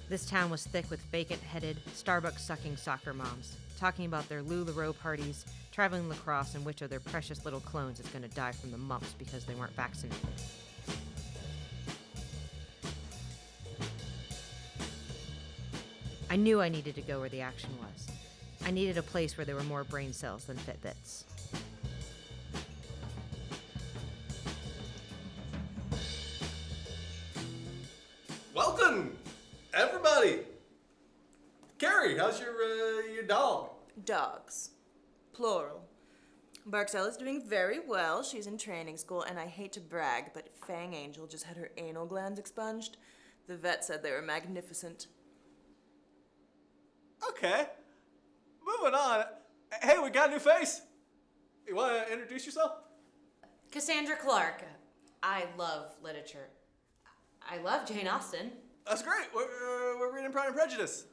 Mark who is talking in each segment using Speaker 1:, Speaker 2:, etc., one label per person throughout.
Speaker 1: This town was thick with vacant-headed, Starbucks-sucking soccer moms, talking about their LuLaRoe parties, traveling lacrosse, and which of their precious little clones is going to die from the mumps because they weren't vaccinated. I knew I needed to go where the action was. I needed a place where there were more brain cells than Fitbits.
Speaker 2: Welcome, everybody. Carrie, how's your dog?
Speaker 3: Dogs. Plural. Barxella's doing very well. She's in training school, and I hate to brag, but Fang Angel just had her anal glands expunged. The vet said they were magnificent.
Speaker 2: Okay. Moving on. Hey, we got a new face. You want to introduce yourself?
Speaker 4: Cassandra Clark. I love literature. I love Jane Austen.
Speaker 2: That's great. We're reading Pride and Prejudice.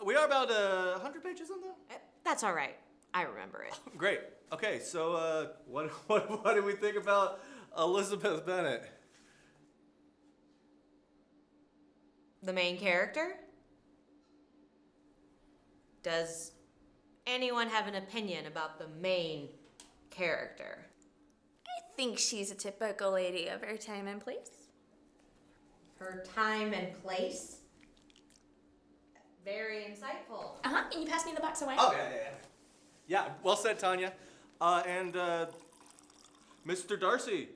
Speaker 2: We are about 100 pages in though.
Speaker 4: That's all right. I remember it.
Speaker 2: Great. Okay, so what do we think about Elizabeth Bennet?
Speaker 4: The main character? Does anyone have an opinion about the main character?
Speaker 5: I think she's a typical lady of her time and place.
Speaker 4: Her time and place? Very insightful.
Speaker 5: Can you pass me the box of wine?
Speaker 2: Oh, yeah. Yeah, well said, Tanya. And Mr. Darcy.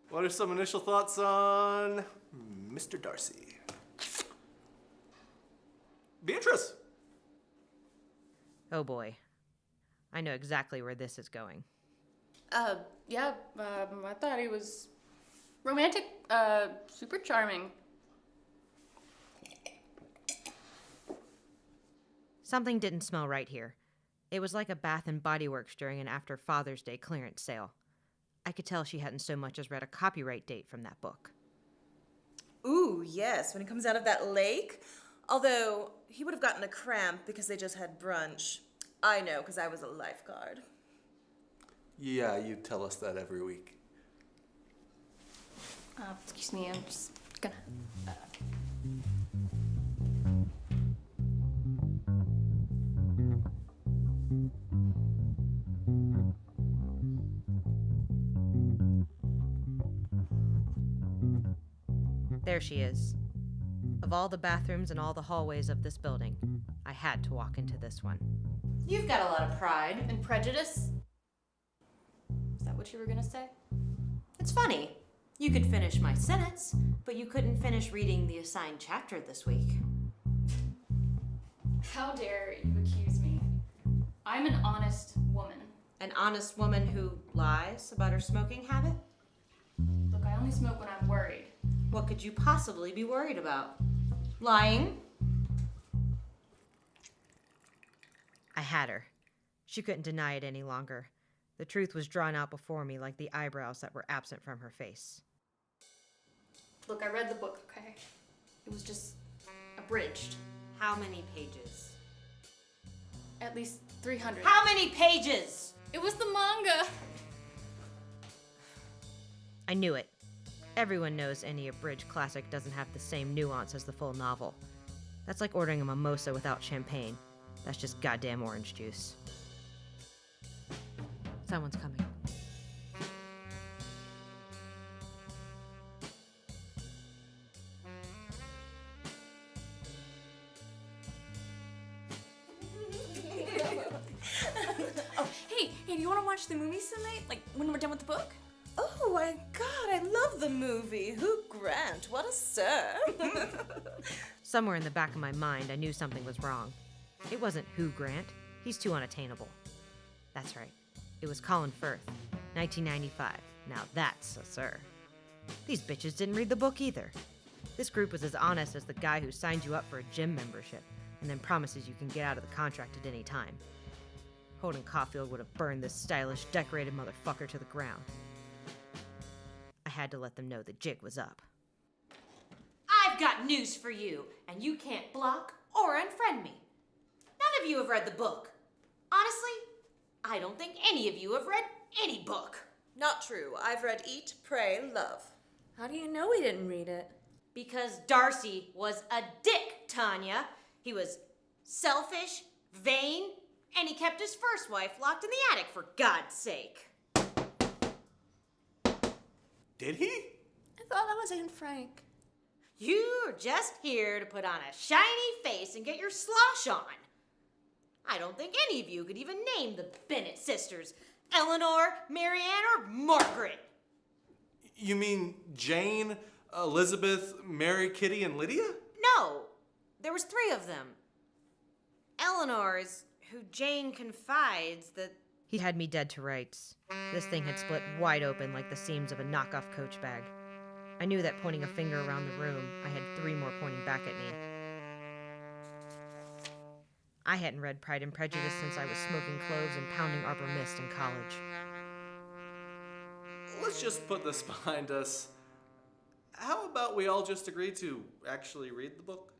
Speaker 2: What are some initial thoughts on Mr. Darcy? Beatrice.
Speaker 1: Oh boy. I know exactly where this is going.
Speaker 5: I thought he was romantic, super charming.
Speaker 1: Something didn't smell right here. It was like a Bath and Body Works during an after Father's Day clearance sale. I could tell she hadn't so much as read a copyright date from that book.
Speaker 3: Ooh, yes, when he comes out of that lake. Although, he would have gotten a cramp because they just had brunch. I know, because I was a lifeguard.
Speaker 2: Yeah, you tell us that every week.
Speaker 5: Excuse me, I'm just gonna...
Speaker 1: There she is. Of all the bathrooms and all the hallways of this building, I had to walk into this one.
Speaker 4: You've got a lot of pride and prejudice. Is that what you were gonna say? It's funny. You could finish my sentence, but you couldn't finish reading the assigned chapter this week.
Speaker 5: How dare you accuse me? I'm an honest woman.
Speaker 4: An honest woman who lies about her smoking habit?
Speaker 5: Look, I only smoke when I'm worried.
Speaker 4: What could you possibly be worried about? Lying?
Speaker 1: I had her. She couldn't deny it any longer. The truth was drawn out before me like the eyebrows that were absent from her face.
Speaker 5: Look, I read the book, okay? It was just abridged.
Speaker 4: How many pages?
Speaker 5: At least 300.
Speaker 4: How many pages?
Speaker 5: It was the manga!
Speaker 1: I knew it. Everyone knows any abridged classic doesn't have the same nuance as the full novel. That's like ordering a mimosa without champagne. That's just goddamn orange juice. Someone's coming.
Speaker 5: Oh, hey, do you want to watch the movies tonight? Like, when we're done with the book?
Speaker 3: Oh my god, I love the movie. Hugh Grant, what a sir.
Speaker 1: Somewhere in the back of my mind, I knew something was wrong. It wasn't Hugh Grant. He's too unattainable. That's right. It was Colin Firth, 1995. Now that's a sir. These bitches didn't read the book either. This group was as honest as the guy who signed you up for a gym membership and then promises you can get out of the contract at any time. Holden Caulfield would have burned this stylish, decorated motherfucker to the ground. I had to let them know the jig was up.
Speaker 4: I've got news for you, and you can't block or unfriend me. None of you have read the book. Honestly, I don't think any of you have read any book.
Speaker 3: Not true. I've read Eat, Pray, Love.
Speaker 5: How do you know we didn't read it?
Speaker 4: Because Darcy was a dick, Tanya. He was selfish, vain, and he kept his first wife locked in the attic, for God's sake.
Speaker 2: Did he?
Speaker 3: I thought that was Aunt Frank.
Speaker 4: You're just here to put on a shiny face and get your slosh on. I don't think any of you could even name the Bennett sisters. Eleanor, Marianne, or Margaret.
Speaker 2: You mean Jane, Elizabeth, Mary, Kitty, and Lydia?
Speaker 4: No, there was 3 of them. Eleanor is who Jane confides that...
Speaker 1: He had me dead to rights. This thing had split wide open like the seams of a knockoff Coach bag. I knew that pointing a finger around the room, I had 3 more pointing back at me. I hadn't read Pride and Prejudice since I was smoking cloves and pounding Arbor Mist in college.
Speaker 2: Let's just put this behind us. How about we all just agree to actually read the book?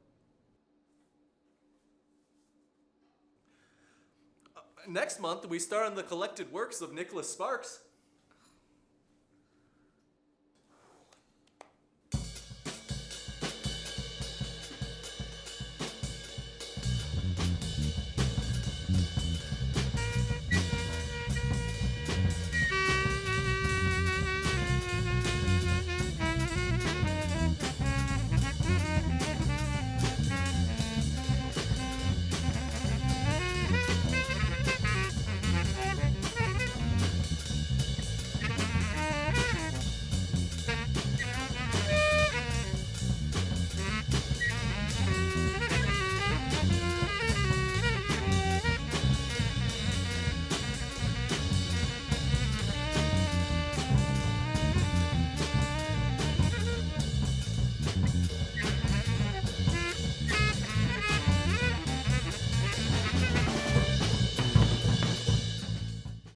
Speaker 2: Next month, we start on the collected works of Nicholas Sparks.